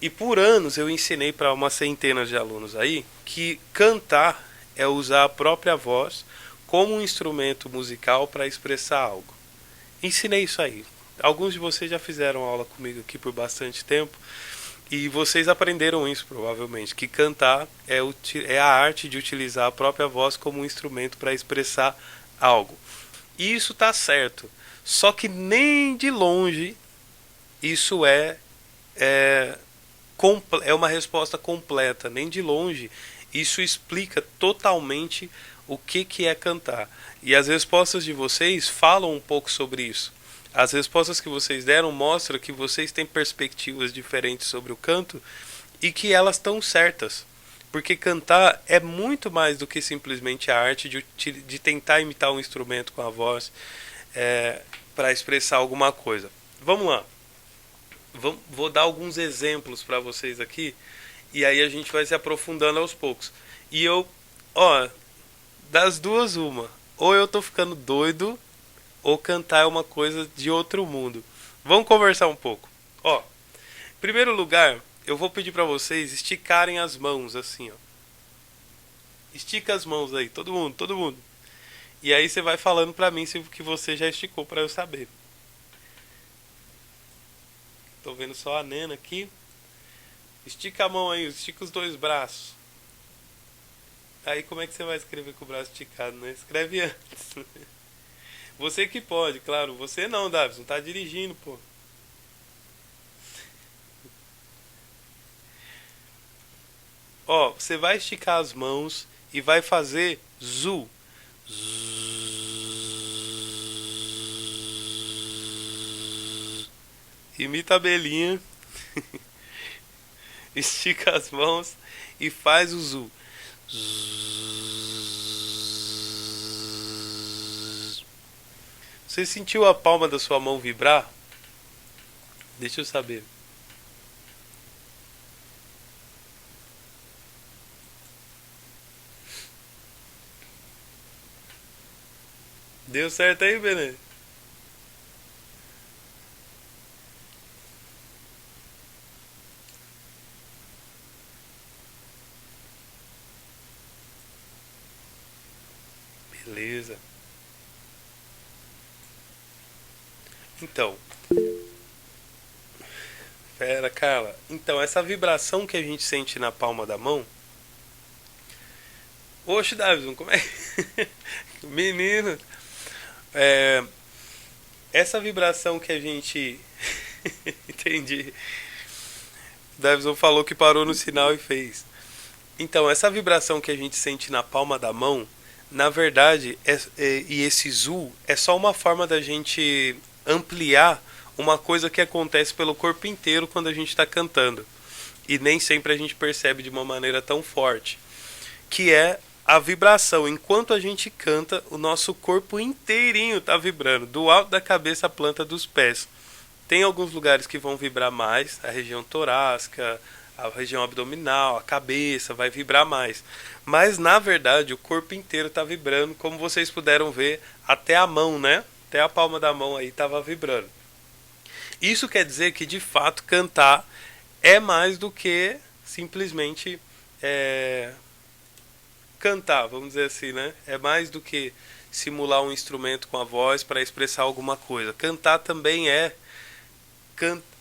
E por anos eu ensinei para uma centena de alunos aí que cantar é usar a própria voz como um instrumento musical para expressar algo. Ensinei isso aí. Alguns de vocês já fizeram aula comigo aqui por bastante tempo e vocês aprenderam isso provavelmente, que cantar é a arte de utilizar a própria voz como um instrumento para expressar algo. E isso está certo. Só que nem de longe isso é é uma resposta completa, nem de longe. Isso explica totalmente o que é cantar. E as respostas de vocês falam um pouco sobre isso. As respostas que vocês deram mostram que vocês têm perspectivas diferentes sobre o canto e que elas estão certas. Porque cantar é muito mais do que simplesmente a arte de tentar imitar um instrumento com a voz para expressar alguma coisa. Vamos lá. Vou dar alguns exemplos para vocês aqui e aí a gente vai se aprofundando aos poucos. E das duas uma, ou eu tô ficando doido ou cantar é uma coisa de outro mundo. Vamos conversar um pouco. Em primeiro lugar, eu vou pedir para vocês esticarem as mãos assim, ó. Estica as mãos aí, todo mundo, todo mundo. E aí você vai falando para mim se o que você já esticou para eu saber. Tô vendo só a Nena aqui. Estica a mão aí, estica os dois braços. Aí como é que você vai escrever com o braço esticado, né? Escreve antes. Você que pode, claro. Você não, Davis, não tá dirigindo, pô. Você vai esticar as mãos e vai fazer zu. Imita a abelhinha. Estica as mãos e faz o zu. Você sentiu a palma da sua mão vibrar? Deixa eu saber. Deu certo aí, Benê? Beleza. Então, pera, Carla. Então, essa vibração que a gente sente na palma da mão. Oxe, Davison, como é? Menino, é, essa vibração que a gente. Entendi. Davison falou que parou no sinal e fez. Então, essa vibração que a gente sente na palma da mão, na verdade, e esse zu é só uma forma da gente ampliar uma coisa que acontece pelo corpo inteiro quando a gente está cantando. E nem sempre a gente percebe de uma maneira tão forte. Que é a vibração. Enquanto a gente canta, o nosso corpo inteirinho está vibrando, do alto da cabeça à planta dos pés. Tem alguns lugares que vão vibrar mais, a região torácica, a região abdominal, a cabeça vai vibrar mais. Mas na verdade o corpo inteiro está vibrando, como vocês puderam ver, até a mão, né? Até a palma da mão aí estava vibrando. Isso quer dizer que de fato cantar é mais do que simplesmente cantar, vamos dizer assim, né? É mais do que simular um instrumento com a voz para expressar alguma coisa. Cantar também é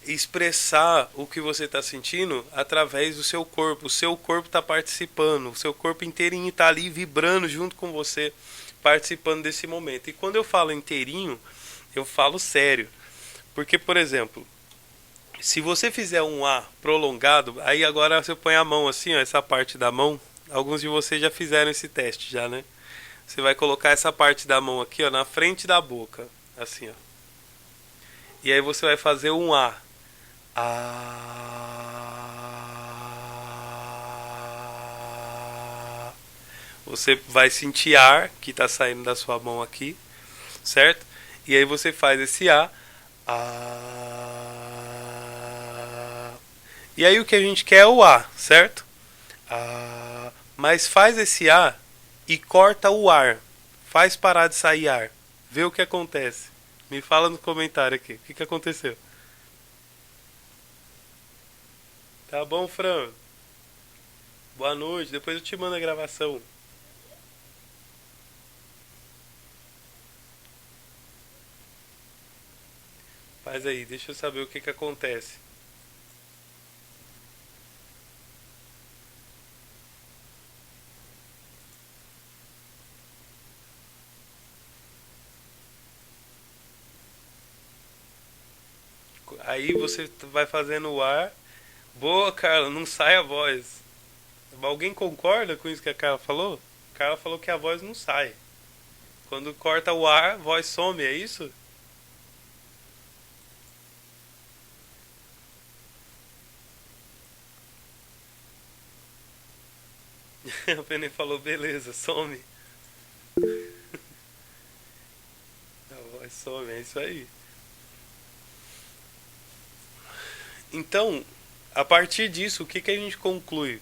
expressar o que você está sentindo através do seu corpo. O seu corpo está participando, o seu corpo inteirinho está ali vibrando junto com você, participando desse momento. E quando eu falo inteirinho, eu falo sério. Porque, por exemplo, se você fizer um A prolongado, aí agora você põe a mão assim, ó, essa parte da mão. Alguns de vocês já fizeram esse teste já, né? Você vai colocar essa parte da mão aqui, ó, na frente da boca, assim, ó. E aí você vai fazer um A. A. Você vai sentir ar que está saindo da sua mão aqui, certo? E aí você faz esse A. A. E aí o que a gente quer é o A, certo? A. Mas faz esse A e corta o ar. Faz parar de sair ar. Vê o que acontece. Me fala no comentário aqui. O que aconteceu? Tá bom, Fran? Boa noite, depois eu te mando a gravação. Faz aí, deixa eu saber o que que acontece. Aí você vai fazendo o ar. Boa, Carla, não sai a voz. Alguém concorda com isso que a Carla falou? A Carla falou que a voz não sai. Quando corta o ar, a voz some, é isso? A Penny falou, beleza, some. A voz some, é isso aí. Então, a partir disso, o que, que a gente conclui?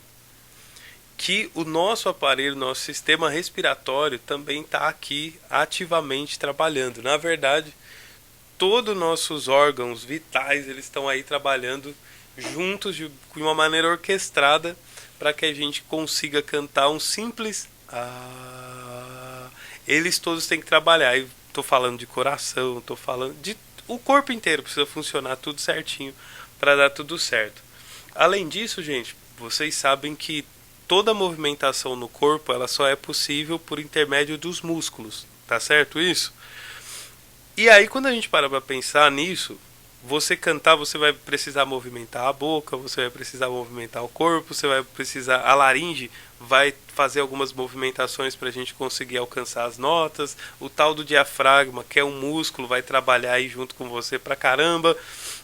Que o nosso aparelho, nosso sistema respiratório também está aqui ativamente trabalhando. Na verdade, todos os nossos órgãos vitais eles estão aí trabalhando juntos de uma maneira orquestrada para que a gente consiga cantar um simples ah. Eles todos têm que trabalhar. Estou falando de coração, estou falando de o corpo inteiro precisa funcionar tudo certinho para dar tudo certo. Além disso, gente, vocês sabem que toda movimentação no corpo ela só é possível por intermédio dos músculos, tá certo isso? E aí quando a gente para pensar nisso, você cantar, você vai precisar movimentar a boca, você vai precisar movimentar o corpo, você vai precisar a laringe vai fazer algumas movimentações para a gente conseguir alcançar as notas. O tal do diafragma, que é um músculo, vai trabalhar aí junto com você pra caramba.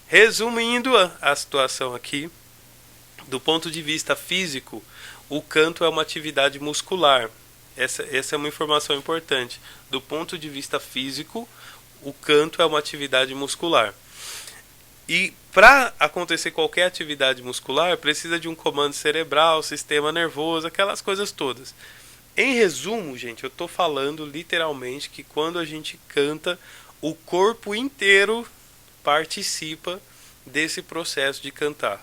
Resumindo a situação aqui, do ponto de vista físico, o canto é uma atividade muscular. Essa é uma informação importante. Do ponto de vista físico, o canto é uma atividade muscular. E para acontecer qualquer atividade muscular, precisa de um comando cerebral, sistema nervoso, aquelas coisas todas. Em resumo, gente, eu estou falando literalmente que quando a gente canta, o corpo inteiro participa desse processo de cantar.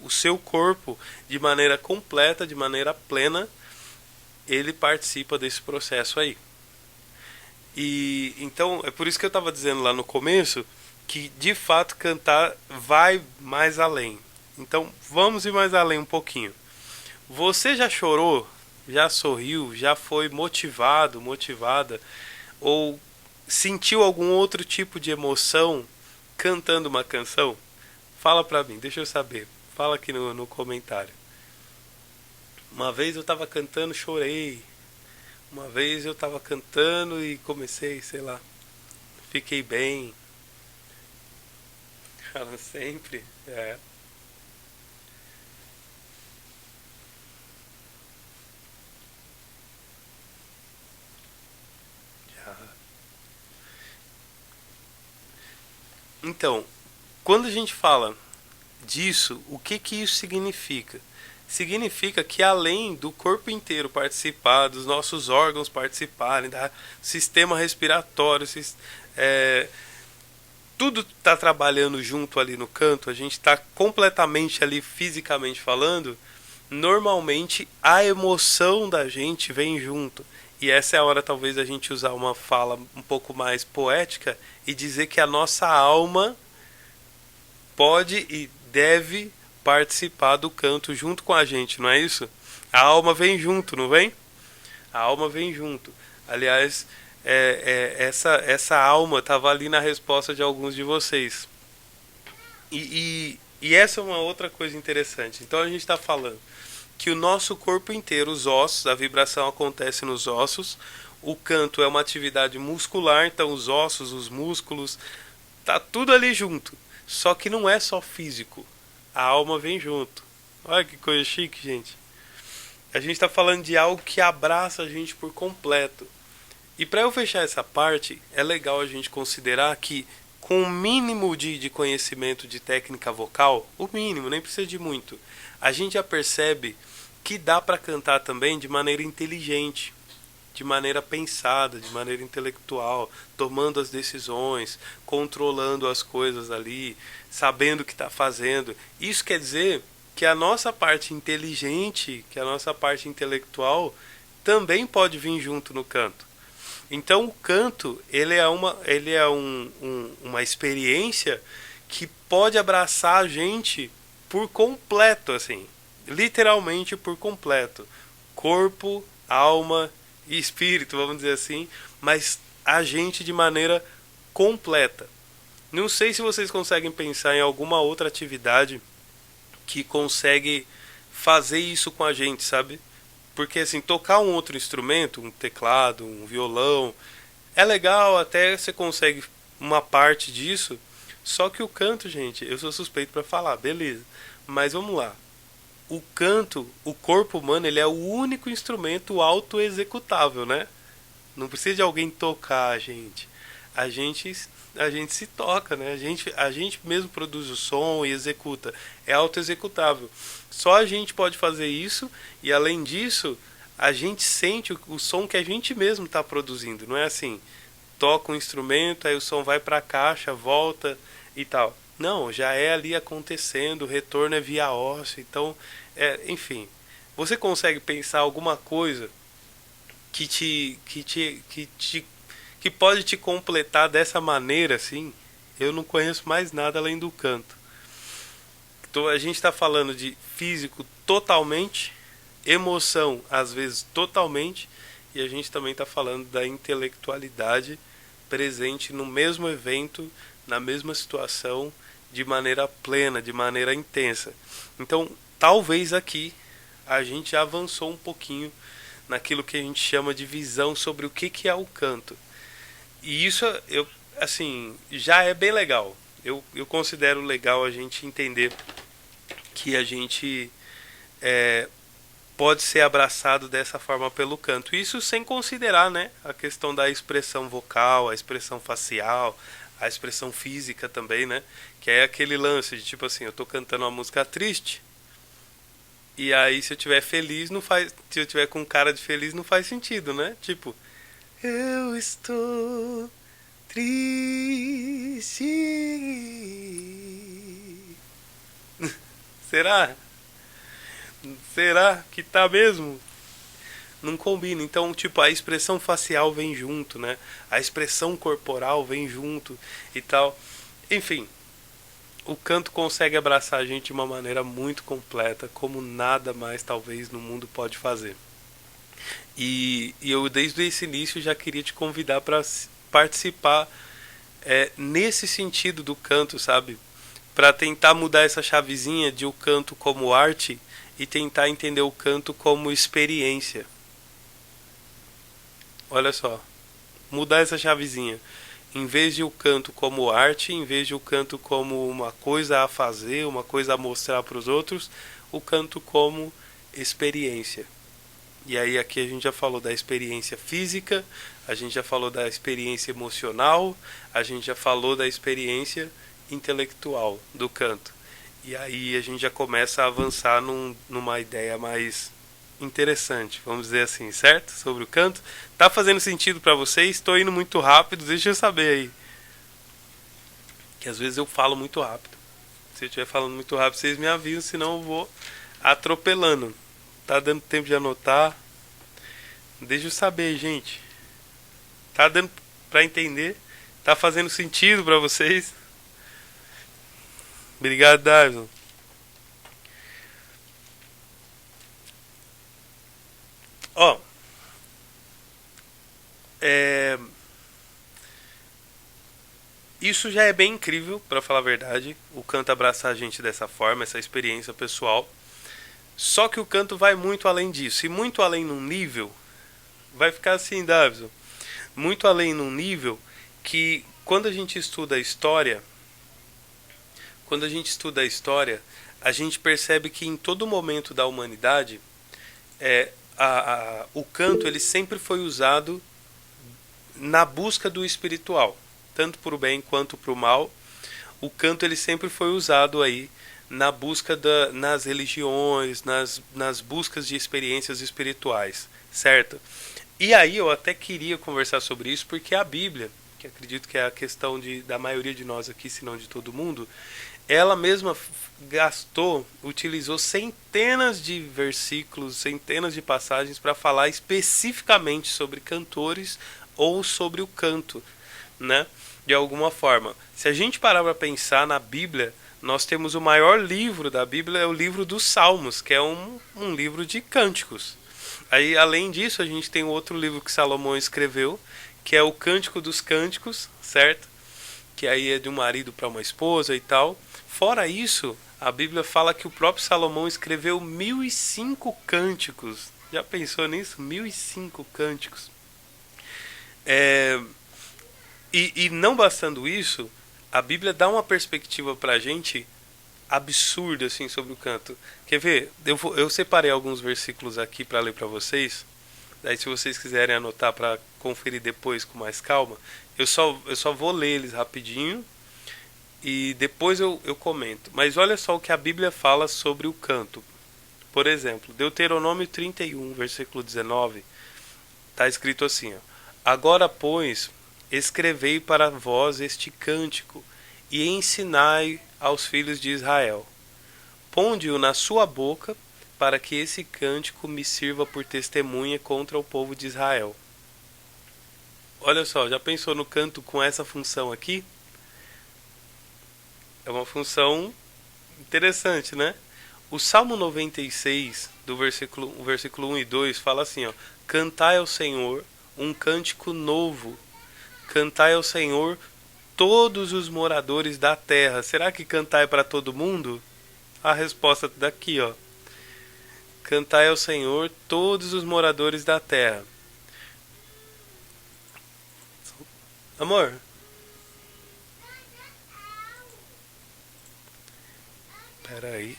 O seu corpo, de maneira completa, de maneira plena, ele participa desse processo aí. E então é por isso que eu estava dizendo lá no começo que de fato cantar vai mais além. Então vamos ir mais além um pouquinho. Você já chorou? Já sorriu? Já foi motivado, motivada? Ou sentiu algum outro tipo de emoção cantando uma canção? Fala pra mim, deixa eu saber. Fala aqui no comentário. Uma vez eu tava cantando, chorei. Uma vez eu tava cantando e comecei, sei lá, fiquei bem. Fala sempre. É. Já. Então, quando a gente fala disso, o que que isso significa? Significa que além do corpo inteiro participar, dos nossos órgãos participarem, do sistema respiratório, é, tudo está trabalhando junto ali no canto, a gente está completamente ali fisicamente falando, normalmente a emoção da gente vem junto. E essa é a hora talvez a gente usar uma fala um pouco mais poética e dizer que a nossa alma pode e deve participar do canto junto com a gente, não é isso? A alma vem junto, não vem? A alma vem junto. Aliás, essa alma estava ali na resposta de alguns de vocês. E essa é uma outra coisa interessante. Então a gente está falando que o nosso corpo inteiro, os ossos, a vibração acontece nos ossos. O canto é uma atividade muscular, então os ossos, os músculos, tá tudo ali junto. Só que não é só físico. A alma vem junto. Olha que coisa chique, gente. A gente está falando de algo que abraça a gente por completo. E para eu fechar essa parte, é legal a gente considerar que com o mínimo de conhecimento de técnica vocal, o mínimo, nem precisa de muito, a gente já percebe que dá para cantar também de maneira inteligente, de maneira pensada, de maneira intelectual, tomando as decisões, controlando as coisas ali, sabendo o que está fazendo. Isso quer dizer que a nossa parte inteligente, que a nossa parte intelectual também pode vir junto no canto. Então o canto ele é uma experiência que pode abraçar a gente por completo, assim, literalmente por completo, corpo, alma e espírito, vamos dizer assim, mas a gente de maneira completa. Não sei se vocês conseguem pensar em alguma outra atividade que consegue fazer isso com a gente, sabe? Porque assim, tocar um outro instrumento, um teclado, um violão, é legal, até você consegue uma parte disso. Só que o canto, gente, eu sou suspeito para falar, beleza. Mas vamos lá. O canto, o corpo humano, ele é o único instrumento auto-executável, né? Não precisa de alguém tocar a gente. A gente, a gente se toca, né? A gente mesmo produz o som e executa. É auto-executável. Só a gente pode fazer isso e, além disso, a gente sente o som que a gente mesmo está produzindo. Não é assim, toca um instrumento, aí o som vai para a caixa, volta e tal. Não, já é ali acontecendo, o retorno é via ósseo. Então, enfim, você consegue pensar alguma coisa que pode te completar dessa maneira, assim? Eu não conheço mais nada além do canto. Então a gente está falando de físico totalmente, emoção às vezes totalmente, e a gente também está falando da intelectualidade presente no mesmo evento, na mesma situação, de maneira plena, de maneira intensa. Então, talvez aqui a gente já avançou um pouquinho naquilo que a gente chama de visão sobre o que é o canto. E isso, assim, já é bem legal. Eu considero legal a gente entender que a gente pode ser abraçado dessa forma pelo canto. Isso sem considerar, né, a questão da expressão vocal, a expressão facial, a expressão física também, né? Que é aquele lance de tipo assim, eu tô cantando uma música triste, e aí se eu tiver feliz, não faz. Se eu tiver com cara de feliz, não faz sentido, né? Tipo, eu estou triste. Será? Será que tá mesmo? Não combina. Então, tipo, a expressão facial vem junto, né? A expressão corporal vem junto e tal. Enfim, o canto consegue abraçar a gente de uma maneira muito completa, como nada mais talvez no mundo pode fazer. E eu desde esse início já queria te convidar para participar nesse sentido do canto, sabe? Para tentar mudar essa chavezinha de o canto como arte e tentar entender o canto como experiência. Olha só, mudar essa chavezinha. Em vez de o canto como arte, em vez de o canto como uma coisa a fazer, uma coisa a mostrar para os outros, o canto como experiência. E aí aqui a gente já falou da experiência física, a gente já falou da experiência emocional, a gente já falou da experiência intelectual do canto. E aí a gente já começa a avançar numa ideia mais interessante, vamos dizer assim, certo? Sobre o canto. Tá fazendo sentido para vocês? Estou indo muito rápido, deixa eu saber aí. Que às vezes eu falo muito rápido. Se eu estiver falando muito rápido, vocês me avisam, senão eu vou atropelando. Tá dando tempo de anotar? Deixa eu saber, gente. Tá dando para entender? Tá fazendo sentido para vocês? Obrigado, Darson. Ó, isso já é bem incrível, para falar a verdade. O canto abraçar a gente dessa forma, essa experiência pessoal. Só que o canto vai muito além disso. E muito além num nível. Vai ficar assim, Davison. Muito além num nível que quando a gente estuda a história. Quando a gente estuda a história, a gente percebe que em todo momento da humanidade, o canto ele sempre foi usado na busca do espiritual, tanto para o bem quanto para o mal. O canto ele sempre foi usado aí na busca nas religiões, nas buscas de experiências espirituais, certo? E aí eu até queria conversar sobre isso porque a Bíblia, que acredito que é a questão da maioria de nós aqui, se não de todo mundo, ela mesma utilizou centenas de versículos, centenas de passagens para falar especificamente sobre cantores ou sobre o canto, né? De alguma forma. Se a gente parar para pensar na Bíblia, nós temos o maior livro da Bíblia, é o livro dos Salmos, que é um livro de cânticos. Aí, além disso, a gente tem outro livro que Salomão escreveu, que é o Cântico dos Cânticos, certo? Que aí é de um marido para uma esposa e tal. Fora isso, a Bíblia fala que o próprio Salomão escreveu 1005 cânticos. Já pensou nisso? 1005 cânticos. E não bastando isso, a Bíblia dá uma perspectiva pra gente absurda assim sobre o canto. Quer ver? Eu separei alguns versículos aqui para ler para vocês. Daí se vocês quiserem anotar para conferir depois com mais calma, eu só vou ler eles rapidinho e depois eu comento. Mas olha só o que a Bíblia fala sobre o canto. Por exemplo, Deuteronômio 31, versículo 19, está escrito assim, ó: Agora, pois, escrevei para vós este cântico e ensinai aos filhos de Israel. Ponde-o na sua boca, para que esse cântico me sirva por testemunha contra o povo de Israel. Olha só, já pensou no canto com essa função aqui? É uma função interessante, né? O Salmo 96, o versículo 1 e 2, fala assim, ó: Cantai ao Senhor um cântico novo. Cantai ao Senhor todos os moradores da terra. Será que cantai para todo mundo? A resposta daqui, ó: Cantai ao Senhor todos os moradores da terra. Amor, peraí.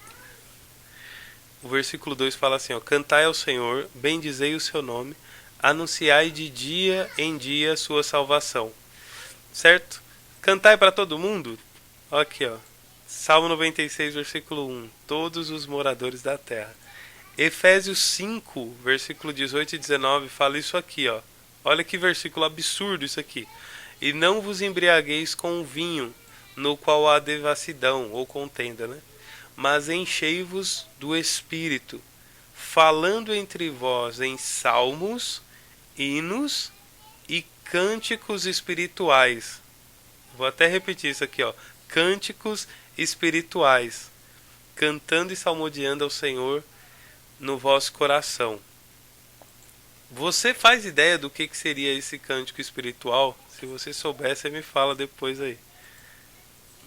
O versículo 2 fala assim, ó: Cantai ao Senhor, bendizei o seu nome, anunciai de dia em dia a sua salvação. Certo? Cantai para todo mundo? Aqui, ó. Salmo 96, versículo 1. Todos os moradores da terra. Efésios 5, versículo 18 e 19 fala isso aqui, ó. Olha que versículo absurdo isso aqui. E não vos embriagueis com o vinho, no qual há devassidão ou contenda, né? Mas enchei-vos do Espírito, falando entre vós em salmos, hinos e cânticos espirituais. Vou até repetir isso aqui, ó. Cânticos espirituais, cantando e salmodiando ao Senhor no vosso coração. Você faz ideia do que seria esse cântico espiritual? Se você souber, você me fala depois aí.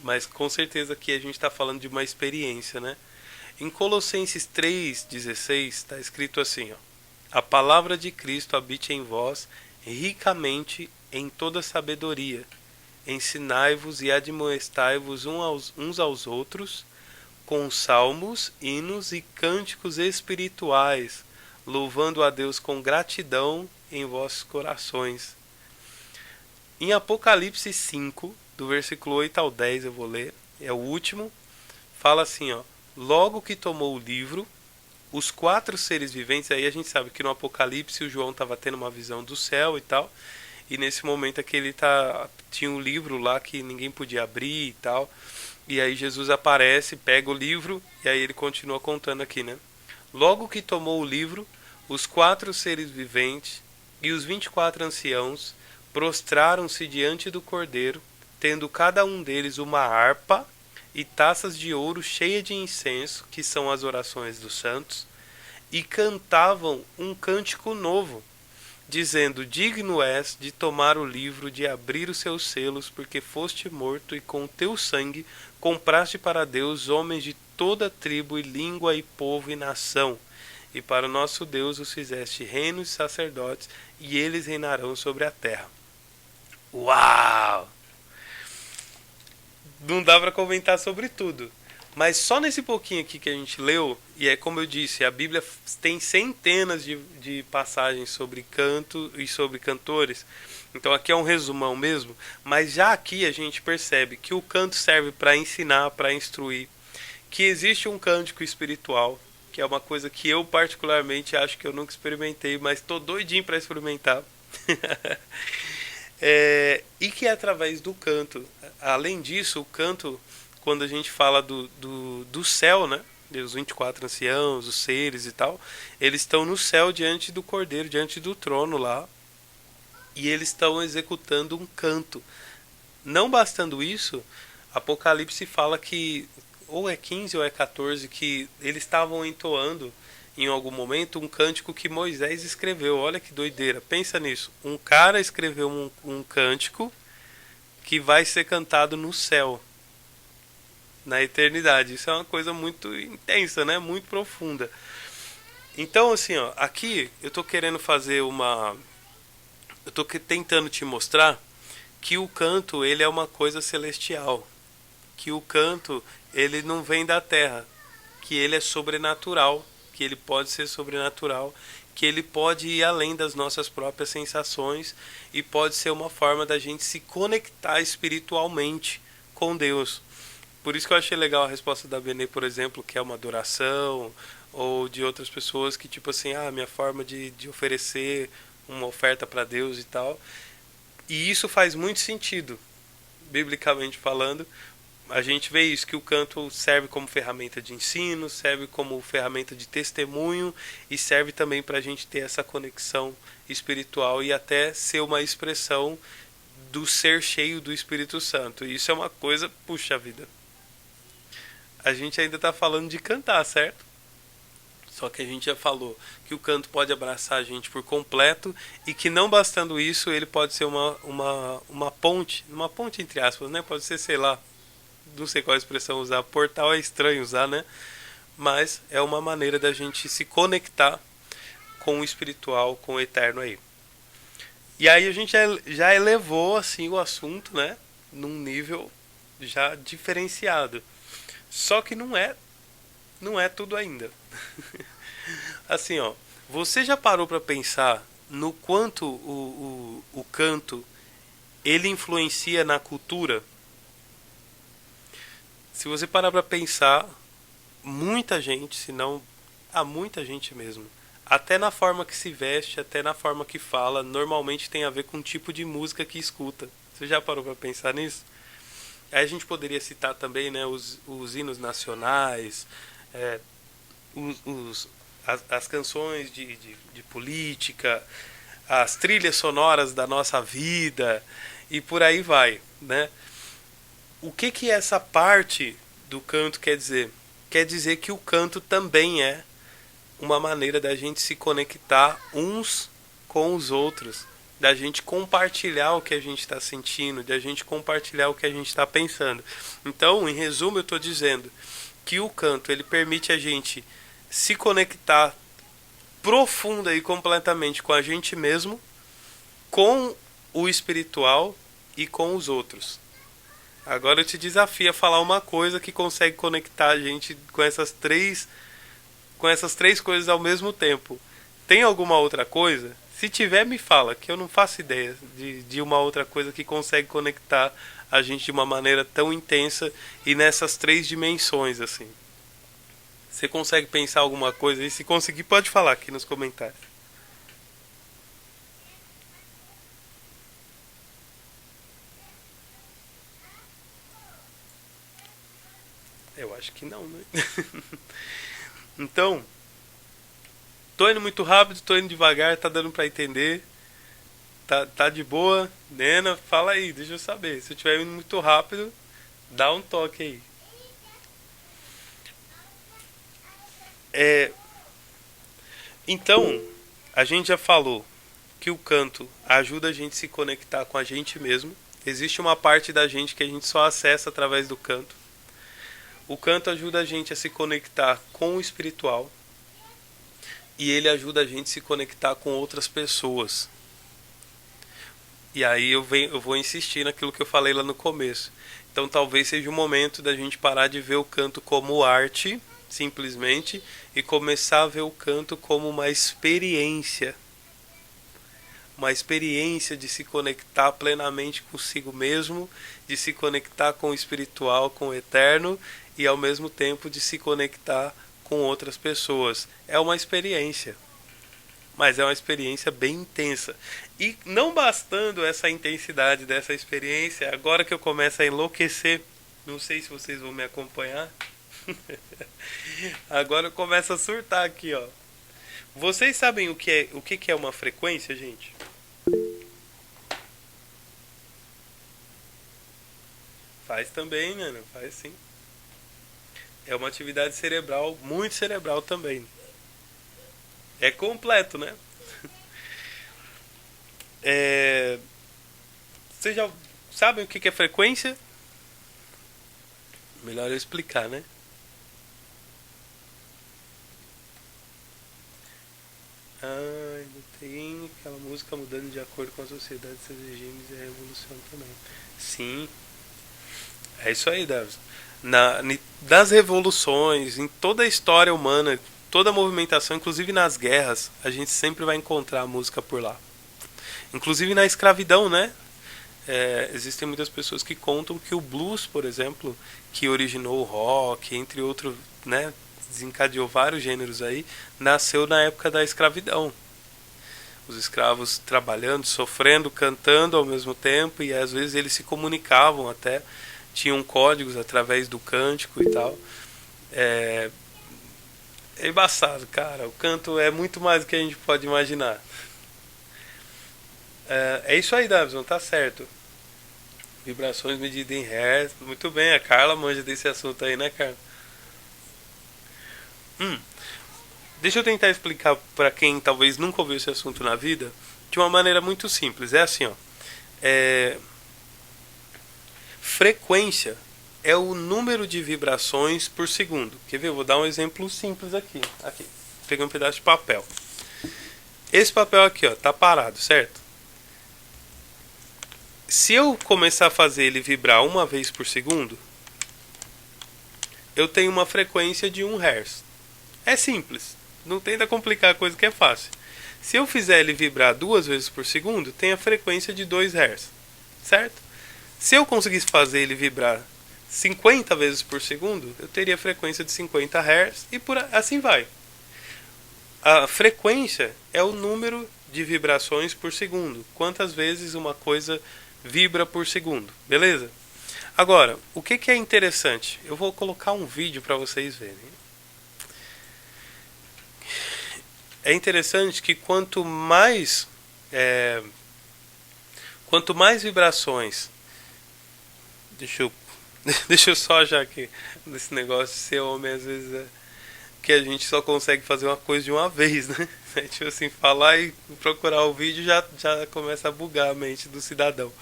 Mas com certeza aqui a gente está falando de uma experiência, né? Em Colossenses 3,16 está escrito assim, ó: A palavra de Cristo habite em vós ricamente em toda sabedoria. Ensinai-vos e admoestai-vos uns aos outros com salmos, hinos e cânticos espirituais, louvando a Deus com gratidão em vossos corações. Em Apocalipse 5, do versículo 8 ao 10, eu vou ler, é o último, fala assim, ó: Logo que tomou o livro, os 4 seres viventes, aí a gente sabe que no Apocalipse o João estava tendo uma visão do céu e tal, e nesse momento aqui ele tinha um livro lá que ninguém podia abrir e tal, e aí Jesus aparece, pega o livro, e aí ele continua contando aqui, né? Logo que tomou o livro, os 4 seres viventes e os 24 anciãos prostraram-se diante do Cordeiro, tendo cada um deles uma harpa e taças de ouro cheias de incenso, que são as orações dos santos, e cantavam um cântico novo, dizendo: Digno és de tomar o livro, de abrir os seus selos, porque foste morto e com teu sangue compraste para Deus homens de toda tribo e língua e povo e nação, e para o nosso Deus os fizeste reinos e sacerdotes, e eles reinarão sobre a terra. Uau! Não dá para comentar sobre tudo, mas só nesse pouquinho aqui que a gente leu, e é como eu disse, a Bíblia tem centenas de passagens sobre canto e sobre cantores, então aqui é um resumão mesmo, mas já aqui a gente percebe que o canto serve para ensinar, para instruir, que existe um cântico espiritual, que é uma coisa que eu particularmente acho que eu nunca experimentei, mas tô doidinho para experimentar. E que é através do canto. Além disso, o canto quando a gente fala do céu, né? Os 24 anciãos, os seres e tal, eles estão no céu diante do Cordeiro, diante do trono lá, e eles estão executando um canto. Não bastando isso, Apocalipse fala que, ou é 15 ou é 14, que eles estavam entoando em algum momento um cântico que Moisés escreveu. Olha que doideira, pensa nisso. Um cara escreveu um cântico que vai ser cantado no céu, na eternidade. Isso é uma coisa muito intensa, né? Muito profunda. Então, assim, ó, aqui eu tô querendo fazer uma... Eu tô tentando te mostrar que o canto, ele é uma coisa celestial. Que o canto, ele não vem da terra. Que ele é sobrenatural. Que ele pode ser sobrenatural. Que ele pode ir além das nossas próprias sensações. E pode ser uma forma da gente se conectar espiritualmente com Deus. Por isso que eu achei legal a resposta da Benê, por exemplo, que é uma adoração, ou de outras pessoas que, tipo assim, minha forma de oferecer uma oferta para Deus e tal. E isso faz muito sentido, biblicamente falando. A gente vê isso, que o canto serve como ferramenta de ensino, serve como ferramenta de testemunho e serve também para a gente ter essa conexão espiritual e até ser uma expressão do ser cheio do Espírito Santo. E isso é uma coisa, puxa vida. A gente ainda está falando de cantar, certo? Só que a gente já falou que o canto pode abraçar a gente por completo e que não bastando isso, ele pode ser uma ponte entre aspas, né? Pode ser, sei lá, não sei qual expressão usar, portal é estranho usar, né? Mas é uma maneira da gente se conectar com o espiritual, com o eterno aí. E aí a gente já elevou assim o assunto, né? Num nível já diferenciado. Só que não é tudo ainda. Assim, ó, você já parou para pensar no quanto o canto ele influencia na cultura? Se você parar para pensar, muita gente, se não há muita gente mesmo, até na forma que se veste, até na forma que fala, normalmente tem a ver com o tipo de música que escuta. Você já parou para pensar nisso? Aí a gente poderia citar também, né, os hinos nacionais, é, as canções de política, as trilhas sonoras da nossa vida e por aí vai, né? O que essa parte do canto quer dizer? Quer dizer que o canto também é uma maneira da gente se conectar uns com os outros, da gente compartilhar o que a gente está sentindo, da gente compartilhar o que a gente está pensando. Então, em resumo, eu estou dizendo que o canto ele permite a gente se conectar profunda e completamente com a gente mesmo, com o espiritual e com os outros. Agora eu te desafio a falar uma coisa que consegue conectar a gente com essas três coisas ao mesmo tempo. Tem alguma outra coisa? Se tiver, me fala, que eu não faço ideia de uma outra coisa que consegue conectar a gente de uma maneira tão intensa e nessas três dimensões, assim. Você consegue pensar alguma coisa? E se conseguir, pode falar aqui nos comentários. Eu acho que não, né? Então, tô indo muito rápido, tô indo devagar, tá dando pra entender. Tá de boa? Nena, fala aí, deixa eu saber. Se eu estiver indo muito rápido, dá um toque aí. É, então, a gente já falou que o canto ajuda a gente a se conectar com a gente mesmo. Existe uma parte da gente que a gente só acessa através do canto. O canto ajuda a gente a se conectar com o espiritual. E ele ajuda a gente a se conectar com outras pessoas. E aí eu vou insistir naquilo que eu falei lá no começo. Então talvez seja o momento da gente parar de ver o canto como arte, simplesmente, e começar a ver o canto como uma experiência. Uma experiência de se conectar plenamente consigo mesmo, de se conectar com o espiritual, com o eterno, e ao mesmo tempo de se conectar com outras pessoas. É uma experiência. Mas é uma experiência bem intensa. E não bastando essa intensidade dessa experiência, agora que eu começo a enlouquecer Não sei se vocês vão me acompanhar. Agora eu começo a surtar aqui, ó. Vocês sabem o que é uma frequência, gente? Faz também, mano. Faz sim. É uma atividade cerebral, muito cerebral também. É completo, né? É... Vocês já sabem o que é frequência? Melhor eu explicar, né? Ah, ainda tem aquela música mudando de acordo com a sociedade, seus regimes e a revolução também. Sim, é isso aí, Davis. Das revoluções, em toda a história humana, toda a movimentação, inclusive nas guerras, a gente sempre vai encontrar a música por lá. Inclusive na escravidão, né? Existem muitas pessoas que contam que o blues, por exemplo, que originou o rock, entre outros, né, desencadeou vários gêneros aí, nasceu na época da escravidão. Os escravos trabalhando, sofrendo, cantando ao mesmo tempo, e às vezes eles se comunicavam até, tinham códigos através do cântico e tal. É, é embaçado, cara. O canto é muito mais do que a gente pode imaginar. É isso aí, Davison, tá certo. Vibrações medidas em Hertz. Muito bem, a Carla manja desse assunto aí, né, Carla? Hum, Deixa eu tentar explicar para quem talvez nunca ouviu esse assunto na vida de uma maneira muito simples. É assim, ó. É, frequência é o número de vibrações por segundo. Quer ver? Eu vou dar um exemplo simples aqui. Aqui. Peguei um pedaço de papel. Esse papel aqui, ó, tá parado, certo? Se eu começar a fazer ele vibrar uma vez por segundo, eu tenho uma frequência de 1 Hz. É simples. Não tenta complicar a coisa que é fácil. Se eu fizer ele vibrar 2 vezes por segundo, tem a frequência de 2 Hz. Certo? Se eu conseguisse fazer ele vibrar 50 vezes por segundo, eu teria a frequência de 50 Hz e assim vai. A frequência é o número de vibrações por segundo. Quantas vezes uma coisa vibra por segundo. Beleza? Agora, o que é interessante? Eu vou colocar um vídeo para vocês verem. É interessante que quanto mais vibrações, deixa eu, deixa eu só achar aqui desse negócio de ser homem às vezes que a gente só consegue fazer uma coisa de uma vez, né? Tipo assim, falar e procurar o vídeo já começa a bugar a mente do cidadão.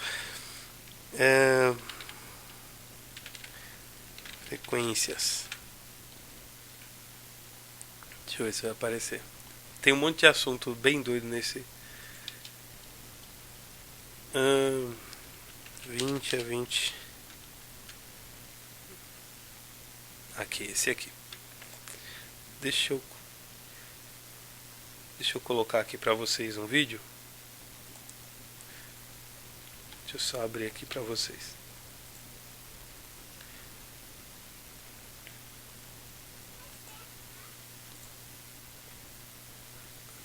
Frequências. Deixa eu ver se vai aparecer. Tem um monte de assunto bem doido nesse. 20 a 20. Aqui, esse aqui. Deixa eu colocar aqui pra vocês um vídeo. Deixa eu só abrir aqui pra vocês.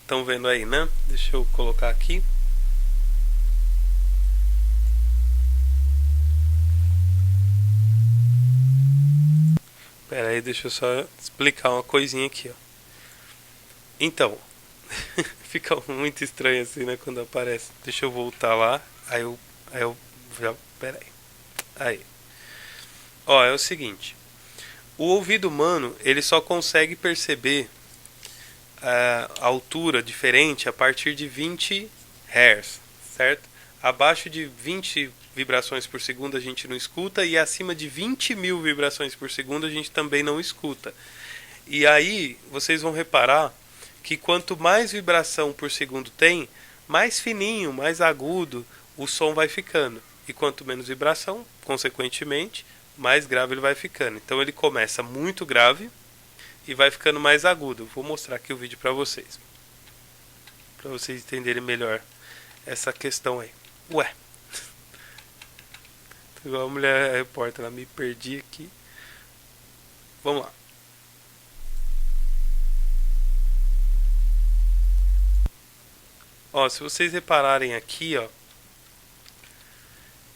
Estão vendo aí, né? Deixa eu colocar aqui. Pera aí, deixa eu só explicar uma coisinha aqui, ó. Então, fica muito estranho assim, né, quando aparece. Deixa eu voltar lá. Aí eu já, pera aí. Aí. Ó, é o seguinte. O ouvido humano, ele só consegue perceber a altura diferente a partir de 20 Hz, certo? Abaixo de 20 vibrações por segundo a gente não escuta e acima de 20 mil vibrações por segundo a gente também não escuta. E aí vocês vão reparar que quanto mais vibração por segundo tem, mais fininho, mais agudo o som vai ficando. E quanto menos vibração, consequentemente, mais grave ele vai ficando. Então ele começa muito grave e vai ficando mais agudo. Vou mostrar aqui o vídeo para vocês entenderem melhor essa questão aí. Ué, igual a mulher repórter, ela me perdi aqui. Vamos lá. Ó, se vocês repararem aqui, ó,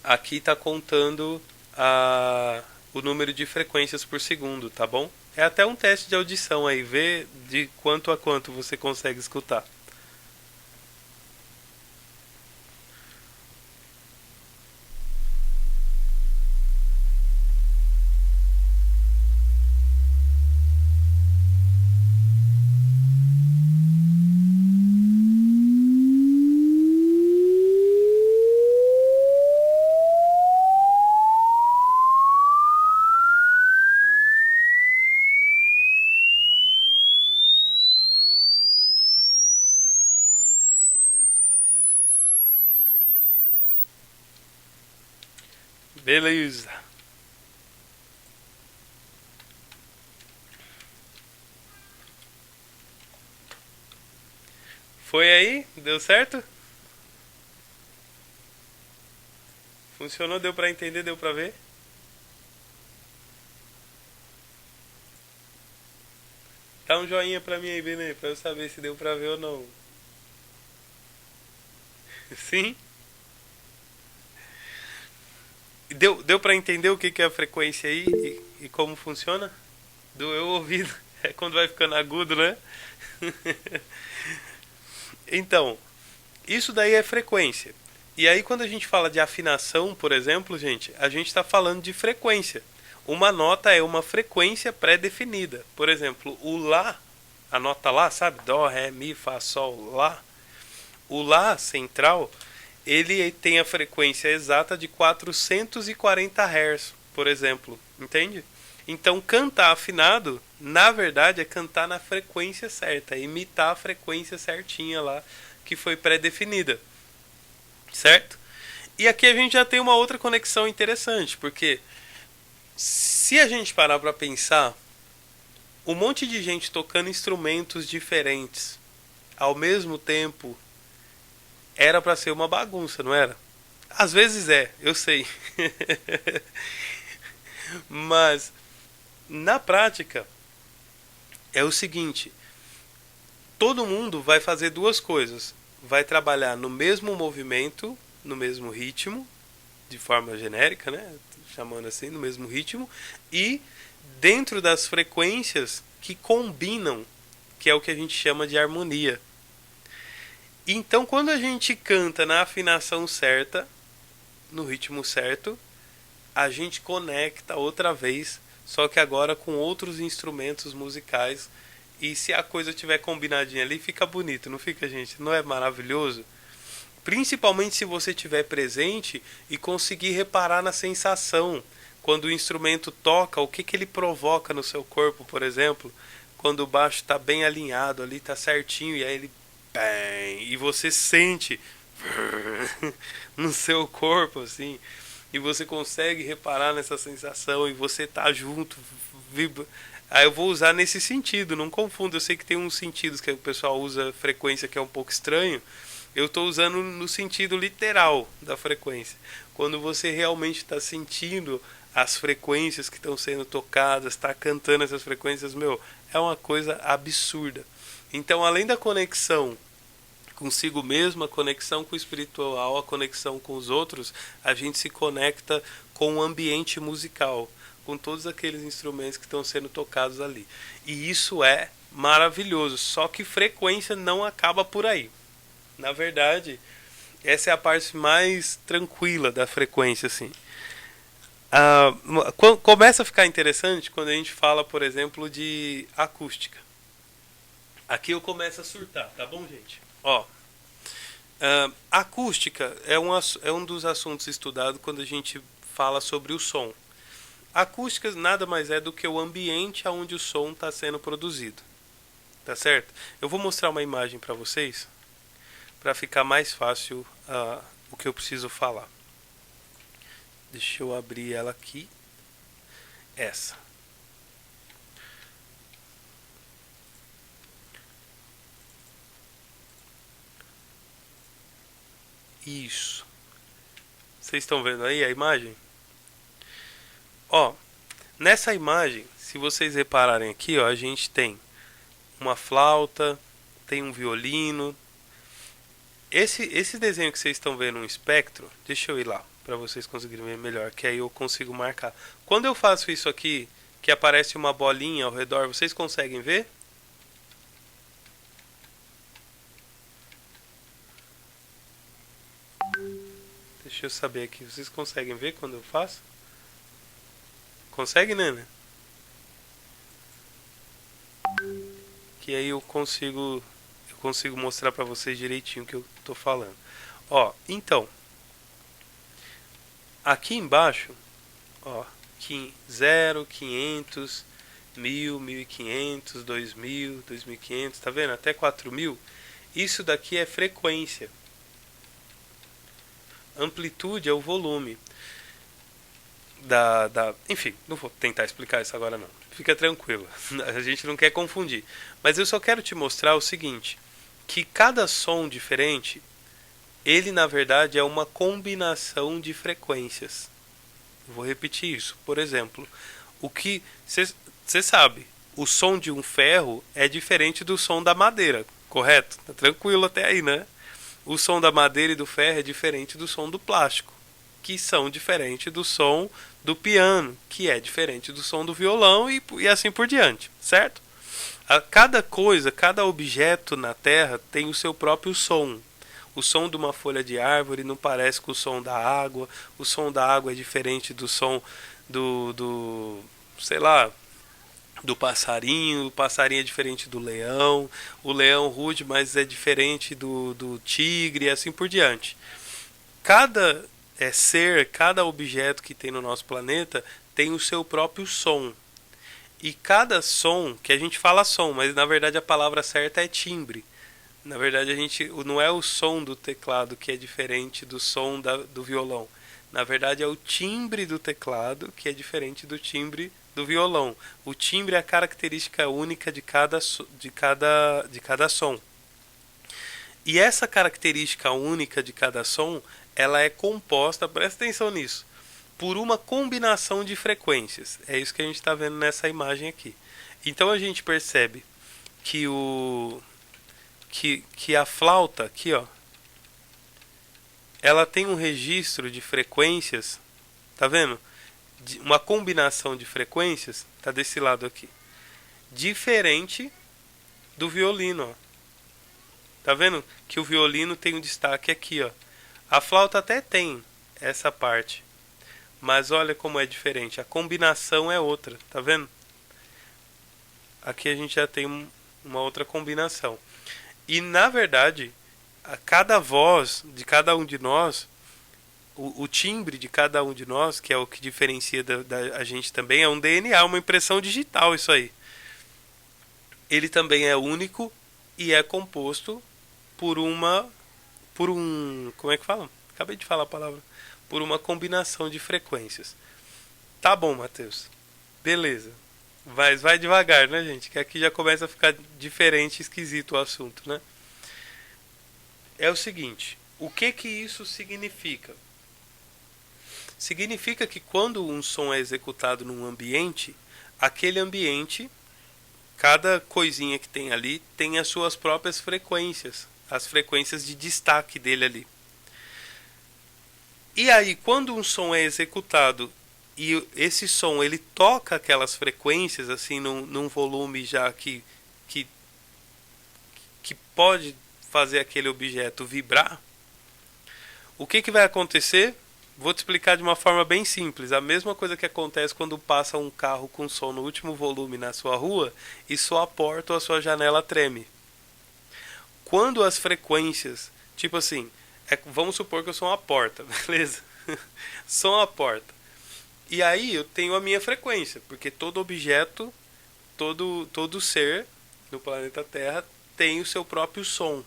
aqui tá contando o número de frequências por segundo, tá bom? É até um teste de audição aí, ver de quanto a quanto você consegue escutar. Beleza. Foi aí? Deu certo? Funcionou? Deu pra entender? Deu pra ver? Dá um joinha pra mim aí, Benê, pra eu saber se deu pra ver ou não. Sim? Deu pra entender o que que é a frequência aí e como funciona? Doeu o ouvido. É quando vai ficando agudo, né? Então, isso daí é frequência. E aí quando a gente fala de afinação, por exemplo, gente, a gente está falando de frequência. Uma nota é uma frequência pré-definida. Por exemplo, o Lá, a nota Lá, sabe? Dó, Ré, Mi, Fá, Sol, Lá. O Lá central, ele tem a frequência exata de 440 Hz, por exemplo. Entende? Então, cantar afinado, na verdade, é cantar na frequência certa, é imitar a frequência certinha lá que foi pré-definida, certo? E aqui a gente já tem uma outra conexão interessante, porque se a gente parar para pensar, um monte de gente tocando instrumentos diferentes ao mesmo tempo era para ser uma bagunça, não era? Às vezes é, eu sei. Mas na prática é o seguinte: todo mundo vai fazer duas coisas. Vai trabalhar no mesmo movimento, no mesmo ritmo, de forma genérica, né? Chamando assim, no mesmo ritmo, e dentro das frequências que combinam, que é o que a gente chama de harmonia. Então, quando a gente canta na afinação certa, no ritmo certo, a gente conecta outra vez, só que agora com outros instrumentos musicais. E se a coisa tiver combinadinha ali, fica bonito, não fica, gente? Não é maravilhoso? Principalmente se você estiver presente e conseguir reparar na sensação. Quando o instrumento toca, o que, que ele provoca no seu corpo, por exemplo. Quando o baixo está bem alinhado ali, está certinho, e aí ele... E você sente no seu corpo, assim. E você consegue reparar nessa sensação e você tá junto, vibra. Aí eu vou usar nesse sentido, não confunda. Eu sei que tem uns sentidos que o pessoal usa frequência que é um pouco estranho. Eu estou usando no sentido literal da frequência. Quando você realmente está sentindo as frequências que estão sendo tocadas, está cantando essas frequências, meu, é uma coisa absurda. Então, além da conexão consigo mesmo, a conexão com o espiritual, a conexão com os outros, a gente se conecta com o ambiente musical, com todos aqueles instrumentos que estão sendo tocados ali. E isso é maravilhoso, só que frequência não acaba por aí. Na verdade, essa é a parte mais tranquila da frequência, assim. Começa a ficar interessante quando a gente fala, por exemplo, de acústica. Aqui eu começo a surtar, tá bom, gente? Ó, acústica é um dos assuntos estudados quando a gente fala sobre o som. Acústica nada mais é do que o ambiente onde o som está sendo produzido, tá certo? Eu vou mostrar uma imagem para vocês, para ficar mais fácil o que eu preciso falar. Deixa eu abrir ela aqui. Essa. Isso. Vocês estão vendo aí a imagem? Ó, nessa imagem, se vocês repararem aqui, ó, a gente tem uma flauta, tem um violino. Esse desenho que vocês estão vendo, um espectro, deixa eu ir lá. para vocês conseguirem ver melhor, que aí eu consigo marcar. Quando eu faço isso aqui, que aparece uma bolinha ao redor, vocês conseguem ver? Deixa eu saber aqui, vocês conseguem ver quando eu faço? Consegue, Nana? Que aí eu consigo mostrar para vocês direitinho o que eu tô falando. Ó, então, aqui embaixo, ó, 0, 500, 1000, 1500, 2000, 2500, tá vendo? Até 4000. Isso daqui é frequência. Amplitude é o volume enfim, não vou tentar explicar isso agora não. Fica tranquilo. A gente não quer confundir. Mas eu só quero te mostrar o seguinte, que cada som diferente, ele na verdade é uma combinação de frequências. Vou repetir isso. Por exemplo, o que você sabe, o som de um ferro é diferente do som da madeira, correto? Tá tranquilo até aí, né? O som da madeira e do ferro é diferente do som do plástico, que são diferentes do som do piano, que é diferente do som do violão e assim por diante, certo? Cada coisa, cada objeto na Terra tem o seu próprio som. O som de uma folha de árvore não parece com o som da água. O som da água é diferente do som sei lá, do passarinho. O passarinho é diferente do leão. O leão ruge, mas é diferente do tigre e assim por diante. Cada cada objeto que tem no nosso planeta tem o seu próprio som. E cada som, que a gente fala som, mas na verdade a palavra certa é timbre. Na verdade não é o som do teclado que é diferente do som do violão. Na verdade é o timbre do teclado que é diferente do timbre do violão. O timbre é a característica única de cada som. E essa característica única de cada som, ela é composta, presta atenção nisso, por uma combinação de frequências. É isso que a gente está vendo nessa imagem aqui. Então a gente percebe que que a flauta aqui, ó, ela tem um registro de frequências, tá vendo? Uma combinação de frequências, tá desse lado aqui, diferente do violino, ó. Tá vendo que o violino tem um destaque aqui, ó. A flauta até tem essa parte, mas olha como é diferente. A combinação é outra, tá vendo? Aqui a gente já tem uma outra combinação. E na verdade, a cada voz de cada um de nós, o timbre de cada um de nós, que é o que diferencia a gente também, é um DNA, uma impressão digital isso aí. Ele também é único e é composto por como é que fala? Acabei de falar a palavra. Por uma combinação de frequências. Tá bom, Matheus. Beleza. Mas vai devagar, né, gente? Que aqui já começa a ficar diferente, esquisito o assunto, né? É o seguinte, o que isso significa? Significa que quando um som é executado num ambiente, aquele ambiente, cada coisinha que tem ali, tem as suas próprias frequências, as frequências de destaque dele ali. E aí, quando um som é executado e esse som ele toca aquelas frequências assim num volume já que pode fazer aquele objeto vibrar, o que vai acontecer? Vou te explicar de uma forma bem simples. A mesma coisa que acontece quando passa um carro com som no último volume na sua rua e sua porta ou a sua janela treme. Quando as frequências, tipo assim, vamos supor que eu sou uma porta, beleza? Sou uma porta. E aí eu tenho a minha frequência, porque todo objeto, todo ser no planeta Terra tem o seu próprio som.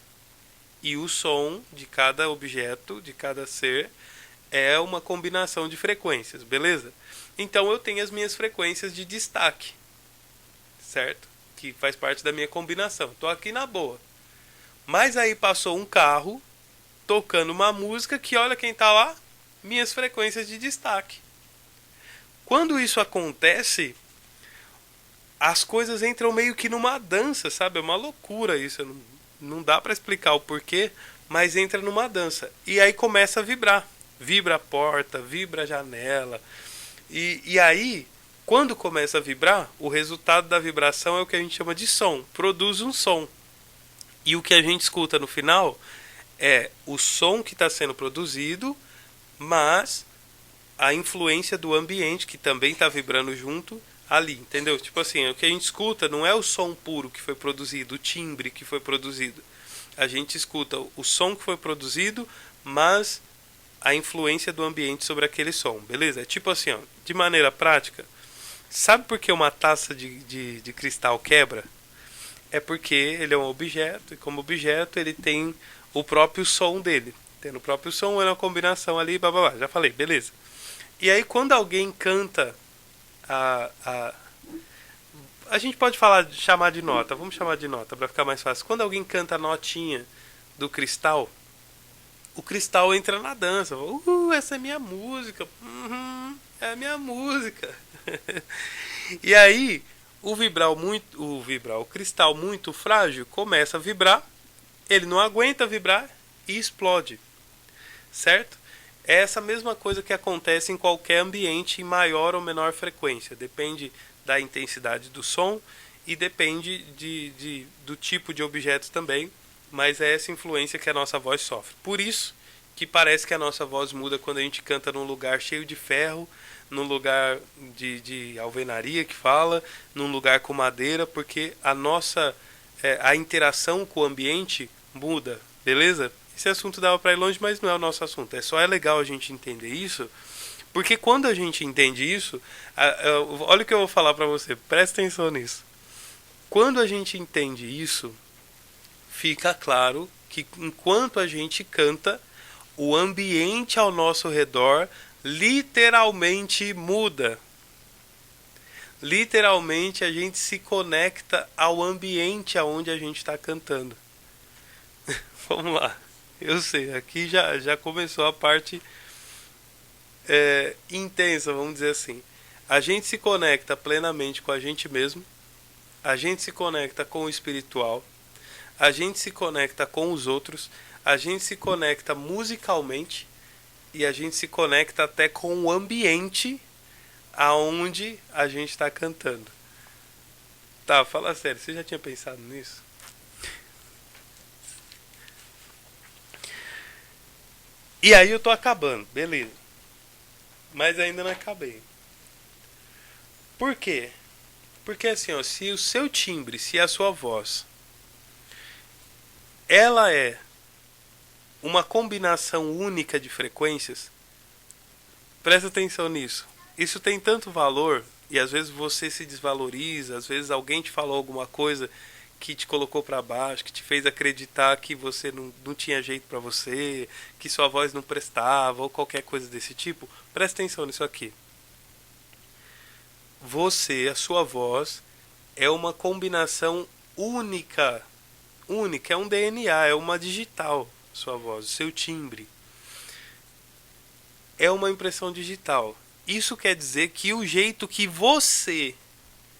E o som de cada objeto, de cada ser, é uma combinação de frequências, beleza? Então eu tenho as minhas frequências de destaque, certo? Que faz parte da minha combinação. Tô aqui na boa. Mas aí passou um carro tocando uma música que olha quem tá lá, minhas frequências de destaque. Quando isso acontece, as coisas entram meio que numa dança, sabe? É uma loucura isso, não dá pra explicar o porquê, mas entra numa dança. E aí começa a vibrar. vibra a porta, vibra a janela. E aí, quando começa a vibrar, o resultado da vibração é o que a gente chama de som, produz um som. E o que a gente escuta no final é o som que está sendo produzido, mas a influência do ambiente, que também está vibrando junto, ali, entendeu? Tipo assim, o que a gente escuta não é o som puro que foi produzido, o timbre que foi produzido. A gente escuta o som que foi produzido, mas a influência do ambiente sobre aquele som, beleza? É tipo assim, ó, de maneira prática, sabe por que uma taça de cristal quebra? É porque ele é um objeto, e como objeto ele tem o próprio som dele. Tendo o próprio som, é uma combinação ali, blá, blá, blá. Já falei, beleza. E aí quando alguém canta a, a, a gente pode falar, chamar de nota, vamos chamar de nota para ficar mais fácil. Quando alguém canta a notinha do cristal, o cristal entra na dança. Essa é minha música. É a minha música. E aí, o cristal muito frágil começa a vibrar, ele não aguenta vibrar e explode, certo? É essa mesma coisa que acontece em qualquer ambiente em maior ou menor frequência. Depende da intensidade do som e depende do tipo de objeto também, mas é essa influência que a nossa voz sofre. Por isso que parece que a nossa voz muda quando a gente canta num lugar cheio de ferro, num lugar de alvenaria que fala, num lugar com madeira, porque a interação com o ambiente muda, beleza? Esse assunto dava para ir longe, mas não é o nosso assunto. É legal a gente entender isso, porque quando a gente entende isso, olha o que eu vou falar para você, presta atenção nisso. Quando a gente entende isso, fica claro que enquanto a gente canta, o ambiente ao nosso redor literalmente muda. Literalmente a gente se conecta ao ambiente aonde a gente está cantando. Vamos lá. Eu sei, aqui já começou a parte intensa, vamos dizer assim. A gente se conecta plenamente com a gente mesmo, a gente se conecta com o espiritual, a gente se conecta com os outros, a gente se conecta musicalmente e a gente se conecta até com o ambiente aonde a gente está cantando. Tá, fala sério, você já tinha pensado nisso? E aí eu tô acabando, beleza. Mas ainda não acabei. Por quê? Porque assim, ó, se o seu timbre, se a sua voz, ela é uma combinação única de frequências, presta atenção nisso. Isso tem tanto valor e às vezes você se desvaloriza, às vezes alguém te falou alguma coisa que te colocou para baixo, que te fez acreditar que você não tinha jeito para você, que sua voz não prestava ou qualquer coisa desse tipo. Presta atenção nisso aqui. Você, a sua voz, é uma combinação única. Única, é um DNA, é uma digital, sua voz, o seu timbre. É uma impressão digital. Isso quer dizer que o jeito que você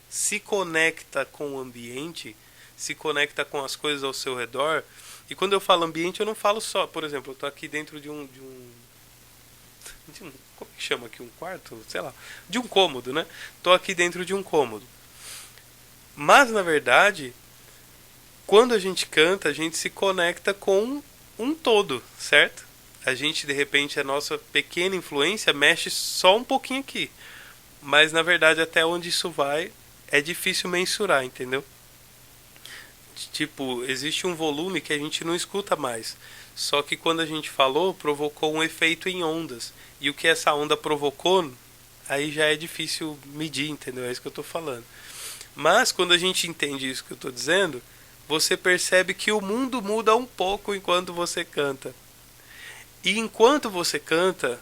se conecta com o ambiente, se conecta com as coisas ao seu redor, e quando eu falo ambiente, eu não falo só, por exemplo, eu estou aqui dentro de um como que chama aqui, um quarto, sei lá, de um cômodo, né? Estou aqui dentro de um cômodo. Mas na verdade, quando a gente canta, a gente se conecta com um todo, certo? A gente, de repente, a nossa pequena influência mexe só um pouquinho aqui. Mas, na verdade, até onde isso vai é difícil mensurar, entendeu? Tipo, existe um volume que a gente não escuta mais. Só que quando a gente falou, provocou um efeito em ondas. E o que essa onda provocou, aí já é difícil medir, entendeu? É isso que eu tô falando. Mas, quando a gente entende isso que eu tô dizendo, você percebe que o mundo muda um pouco enquanto você canta. E enquanto você canta,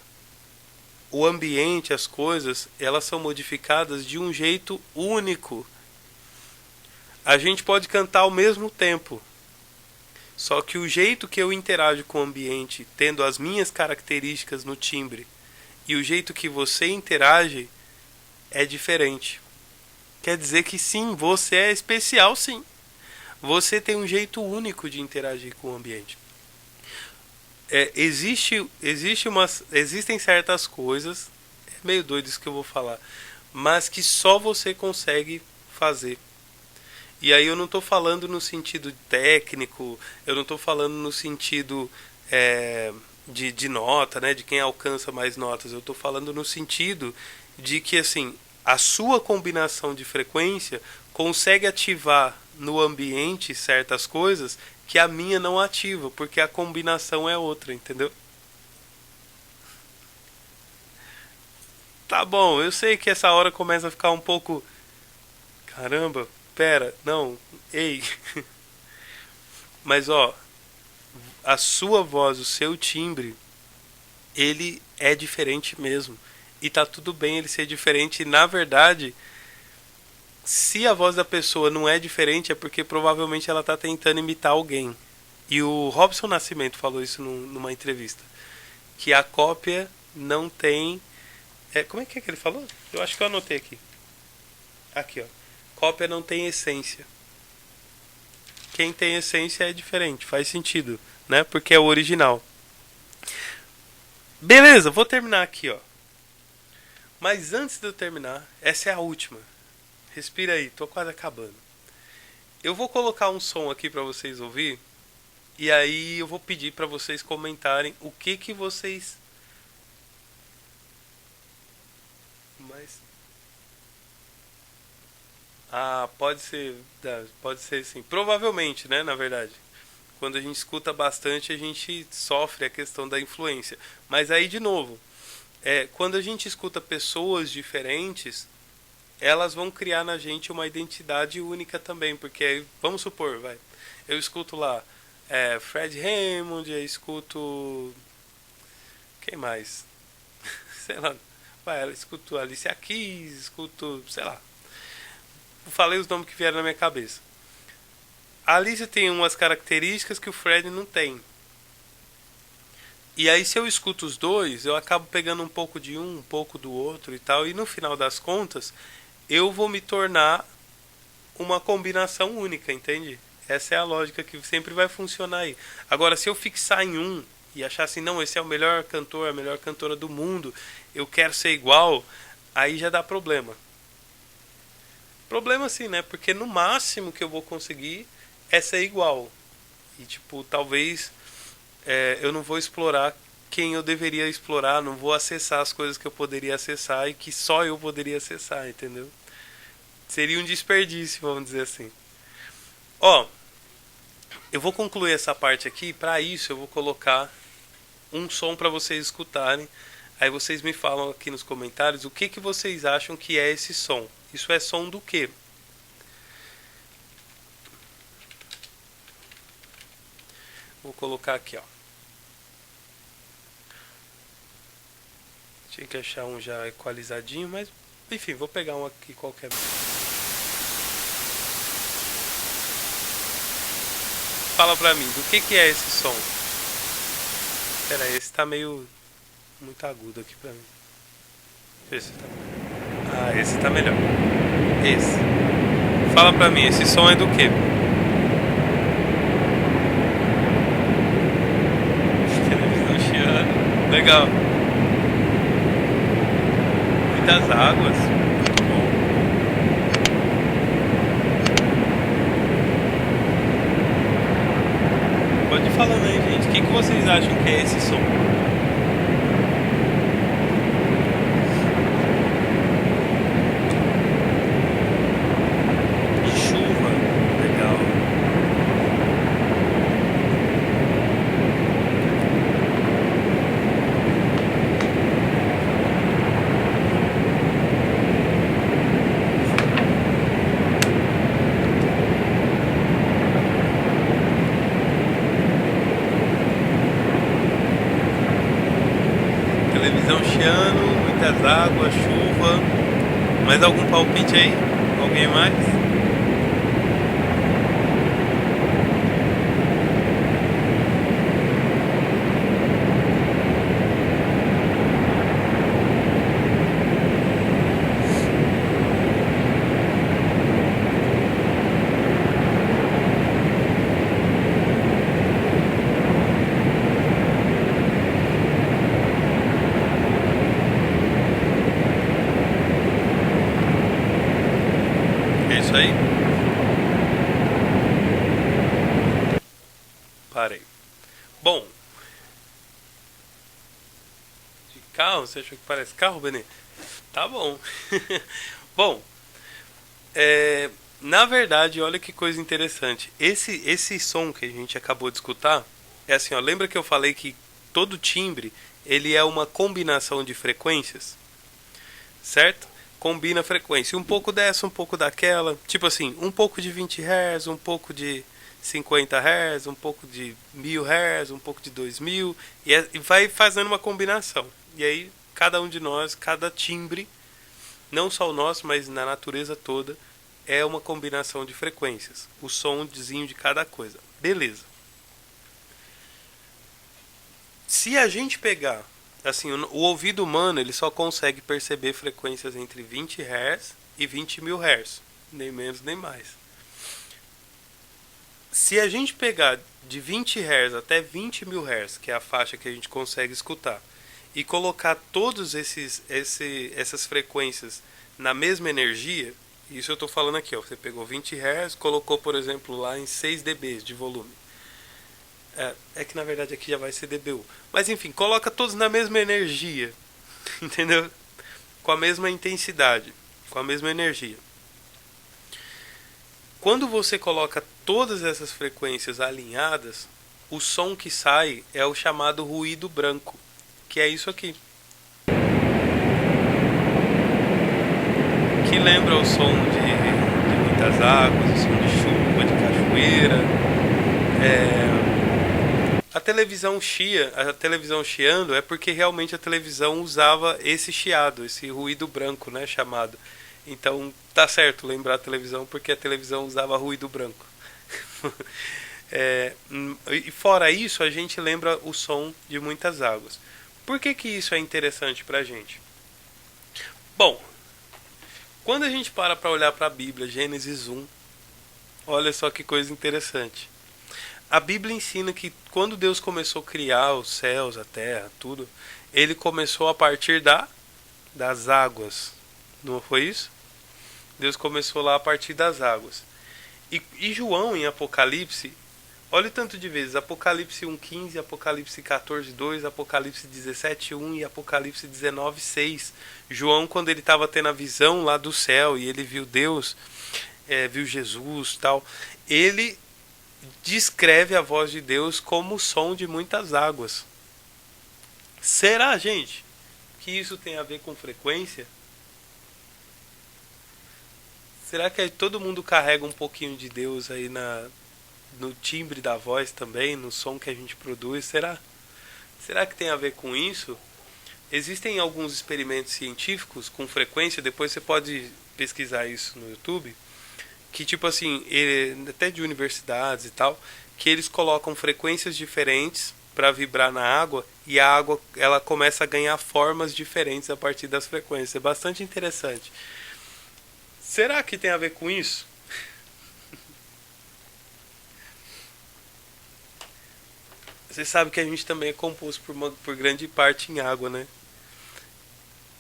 o ambiente, as coisas, elas são modificadas de um jeito único. A gente pode cantar ao mesmo tempo. Só que o jeito que eu interajo com o ambiente, tendo as minhas características no timbre, e o jeito que você interage é diferente. Quer dizer que sim, você é especial, sim. Você tem um jeito único de interagir com o ambiente. existem certas coisas, é meio doido isso que eu vou falar, mas que só você consegue fazer. E aí eu não estou falando no sentido técnico, eu não estou falando no sentido de nota, né, de quem alcança mais notas. Eu estou falando no sentido de que assim a sua combinação de frequência consegue ativar no ambiente certas coisas que a minha não ativa, porque a combinação é outra, entendeu? Tá bom, eu sei que essa hora começa a ficar um pouco. Caramba, pera, não, ei. Mas ó, a sua voz, o seu timbre, ele é diferente mesmo. E tá tudo bem ele ser diferente. E na verdade, se a voz da pessoa não é diferente, é porque provavelmente ela tá tentando imitar alguém. E o Robson Nascimento falou isso numa entrevista. Que a cópia não tem. Como é que ele falou? Eu acho que eu anotei aqui. Aqui, ó. Cópia não tem essência. Quem tem essência é diferente, faz sentido, né? Porque é o original. Beleza, vou terminar aqui, ó. Mas antes de eu terminar, essa é a última. Respira aí, tô quase acabando. Eu vou colocar um som aqui pra vocês ouvir e aí eu vou pedir pra vocês comentarem o que vocês. Mas pode ser sim. Provavelmente, né, na verdade. Quando a gente escuta bastante, a gente sofre a questão da influência. Mas aí de novo, quando a gente escuta pessoas diferentes, elas vão criar na gente uma identidade única também, porque vamos supor, vai, eu escuto lá Fred Hammond, eu escuto quem mais? Sei lá, vai, eu escuto Alicia Keys, escuto, sei lá, falei os nomes que vieram na minha cabeça. A Alicia tem umas características que o Fred não tem. E aí se eu escuto os dois, eu acabo pegando um pouco de um pouco do outro e tal, e no final das contas, eu vou me tornar uma combinação única, entende? Essa é a lógica que sempre vai funcionar aí. Agora, se eu fixar em um e achar assim, não, esse é o melhor cantor, a melhor cantora do mundo, eu quero ser igual, aí já dá problema. Problema assim, né? Porque no máximo que eu vou conseguir é ser igual. E tipo, talvez eu não vou explorar quem eu deveria explorar, não vou acessar as coisas que eu poderia acessar e que só eu poderia acessar, entendeu? Seria um desperdício, vamos dizer assim. Ó, eu vou concluir essa parte aqui, para isso eu vou colocar um som para vocês escutarem. Aí vocês me falam aqui nos comentários o que vocês acham que é esse som. Isso é som do quê? Vou colocar aqui, ó. Tinha que achar um já equalizadinho, mas enfim, vou pegar um aqui qualquer. Fala pra mim, do que é esse som? Pera aí, esse tá meio muito agudo aqui pra mim. Deixa eu ver se tá. Ah, esse tá melhor. Esse. Fala pra mim, esse som é do que? Televisão chiando. Legal. Muitas águas. Muito bom. Pode ir falando aí, gente. O que vocês acham que é esse som? Chuva. Legal. Televisão chiando, muitas águas, chuva. Mais algum palpite aí? Alguém mais? Parei. Bom, de carro, você achou que parece carro, Benê? Tá bom. Bom, na verdade, olha que coisa interessante. Esse som que a gente acabou de escutar é assim, ó. Lembra que eu falei que todo timbre ele é uma combinação de frequências, certo? Combina a frequência, um pouco dessa, um pouco daquela, tipo assim, um pouco de 20 Hz, um pouco de 50 Hz, um pouco de 1000 Hz, um pouco de 2000 e vai fazendo uma combinação. E aí cada um de nós, cada timbre, não só o nosso, mas na natureza toda, é uma combinação de frequências. O somzinho de cada coisa. Beleza. Se a gente pegar, assim, o ouvido humano, ele só consegue perceber frequências entre 20 Hz e 20.000 Hz. Nem menos, nem mais. Se a gente pegar de 20 Hz até 20.000 Hz, que é a faixa que a gente consegue escutar, e colocar todas essas frequências na mesma energia, isso eu estou falando aqui, ó, você pegou 20 Hz, colocou, por exemplo, lá em 6 dB de volume. É que na verdade aqui já vai ser dBu. Mas enfim, coloca todos na mesma energia, entendeu? Com a mesma intensidade, com a mesma energia. Quando você coloca todas essas frequências alinhadas, o som que sai é o chamado ruído branco, que é isso aqui. Que lembra o som de muitas águas, o som de chuva, de cachoeira. A televisão chiando é porque realmente a televisão usava esse chiado, esse ruído branco, né, chamado. Então tá certo lembrar a televisão porque a televisão usava ruído branco. E fora isso, a gente lembra o som de muitas águas. Por que isso é interessante pra gente? Bom, quando a gente para olhar para a Bíblia, Gênesis 1, olha só que coisa interessante. A Bíblia ensina que quando Deus começou a criar os céus, a terra, tudo, ele começou a partir das águas. Não foi isso? Deus começou lá a partir das águas. E João, em Apocalipse, olha o tanto de vezes. Apocalipse 1,15, Apocalipse 14,2, Apocalipse 17,1 e Apocalipse 19,6. João, quando ele estava tendo a visão lá do céu e ele viu Deus, viu Jesus tal, ele descreve a voz de Deus como o som de muitas águas. Será, gente, que isso tem a ver com frequência? Será que todo mundo carrega um pouquinho de Deus aí no timbre da voz também, no som que a gente produz? Será que tem a ver com isso? Existem alguns experimentos científicos com frequência, depois você pode pesquisar isso no YouTube, que tipo assim, até de universidades e tal, que eles colocam frequências diferentes para vibrar na água e a água ela começa a ganhar formas diferentes a partir das frequências. É bastante interessante. Será que tem a ver com isso? Você sabe que a gente também é composto por grande parte em água, né?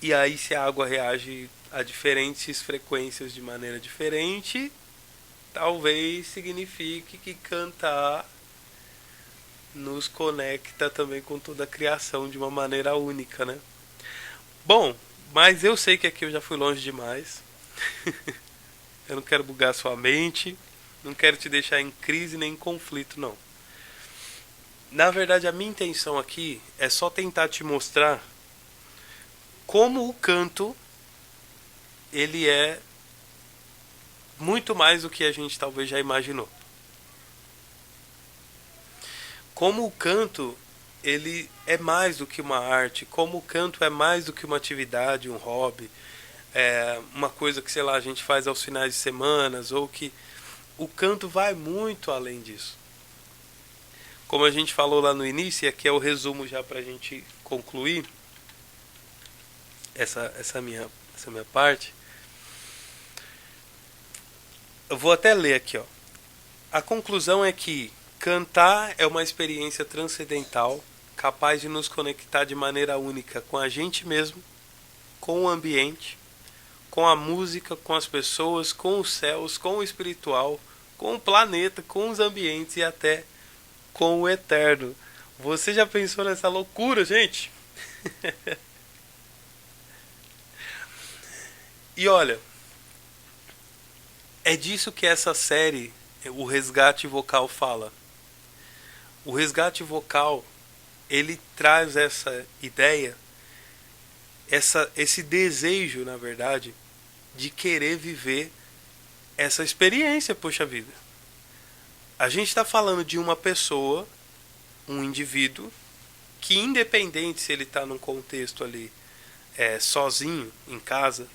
E aí se a água reage a diferentes frequências de maneira diferente, talvez signifique que cantar nos conecta também com toda a criação de uma maneira única, né? Bom, mas eu sei que aqui eu já fui longe demais. Eu não quero bugar sua mente, não quero te deixar em crise nem em conflito, não. Na verdade, a minha intenção aqui é só tentar te mostrar como o canto ele é muito mais do que a gente talvez já imaginou. Como o canto ele é mais do que uma arte, como o canto é mais do que uma atividade, um hobby, uma coisa que, sei lá, a gente faz aos finais de semanas, ou que o canto vai muito além disso. Como a gente falou lá no início, e aqui é o resumo já para a gente concluir essa minha parte. Eu vou até ler aqui, ó. A conclusão é que cantar é uma experiência transcendental, capaz de nos conectar de maneira única com a gente mesmo, com o ambiente, com a música, com as pessoas, com os céus, com o espiritual, com o planeta, com os ambientes e até com o eterno. Você já pensou nessa loucura, gente? E olha, é disso que essa série, o Resgate Vocal, fala. O Resgate Vocal, ele traz essa ideia, esse desejo, na verdade, de querer viver essa experiência, poxa vida. A gente está falando de uma pessoa, um indivíduo, que independente se ele está num contexto ali sozinho, em casa,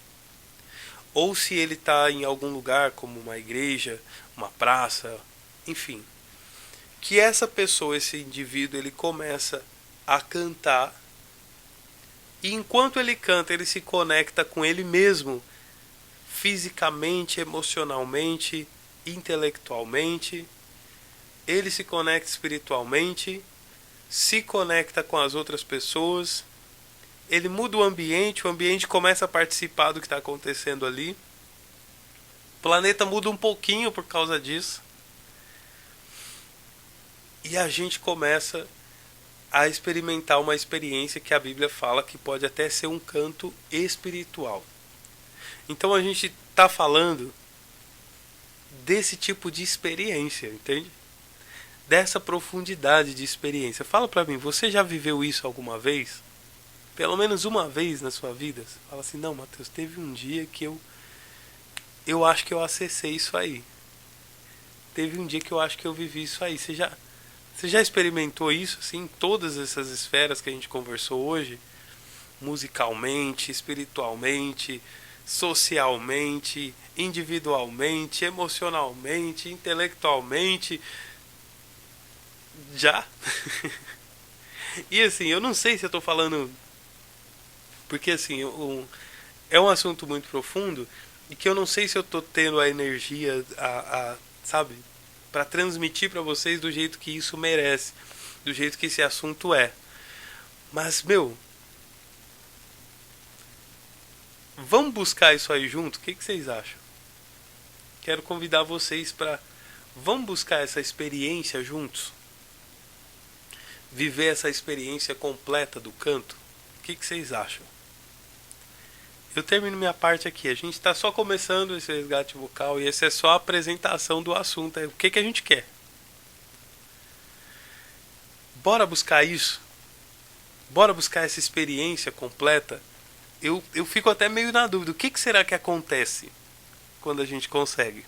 ou se ele está em algum lugar como uma igreja, uma praça, enfim, que essa pessoa, esse indivíduo, ele começa a cantar, e enquanto ele canta, ele se conecta com ele mesmo, fisicamente, emocionalmente, intelectualmente, ele se conecta espiritualmente, se conecta com as outras pessoas, ele muda o ambiente começa a participar do que está acontecendo ali, o planeta muda um pouquinho por causa disso, e a gente começa a experimentar uma experiência que a Bíblia fala que pode até ser um canto espiritual. Então a gente está falando desse tipo de experiência, entende? Dessa profundidade de experiência. Fala pra mim, você já viveu isso alguma vez? Pelo menos uma vez na sua vida? Você fala assim, não, Matheus, teve um dia que eu acho que eu acessei isso aí. Teve um dia que eu acho que eu vivi isso aí. Você já experimentou isso, assim, em todas essas esferas que a gente conversou hoje? Musicalmente, espiritualmente, socialmente, individualmente, emocionalmente, intelectualmente. Já? E assim, eu não sei se eu tô falando. Porque assim, é um assunto muito profundo e que eu não sei se eu tô tendo a energia, sabe, para transmitir para vocês do jeito que isso merece, do jeito que esse assunto é. Mas, meu, vamos buscar isso aí junto? O que vocês acham? Quero convidar vocês para vamos buscar essa experiência juntos? Viver essa experiência completa do canto? O que vocês acham? Eu termino minha parte aqui. A gente está só começando esse resgate vocal e essa é só a apresentação do assunto. É o que a gente quer. Bora buscar isso? Bora buscar essa experiência completa? Eu fico até meio na dúvida. O que será que acontece quando a gente consegue?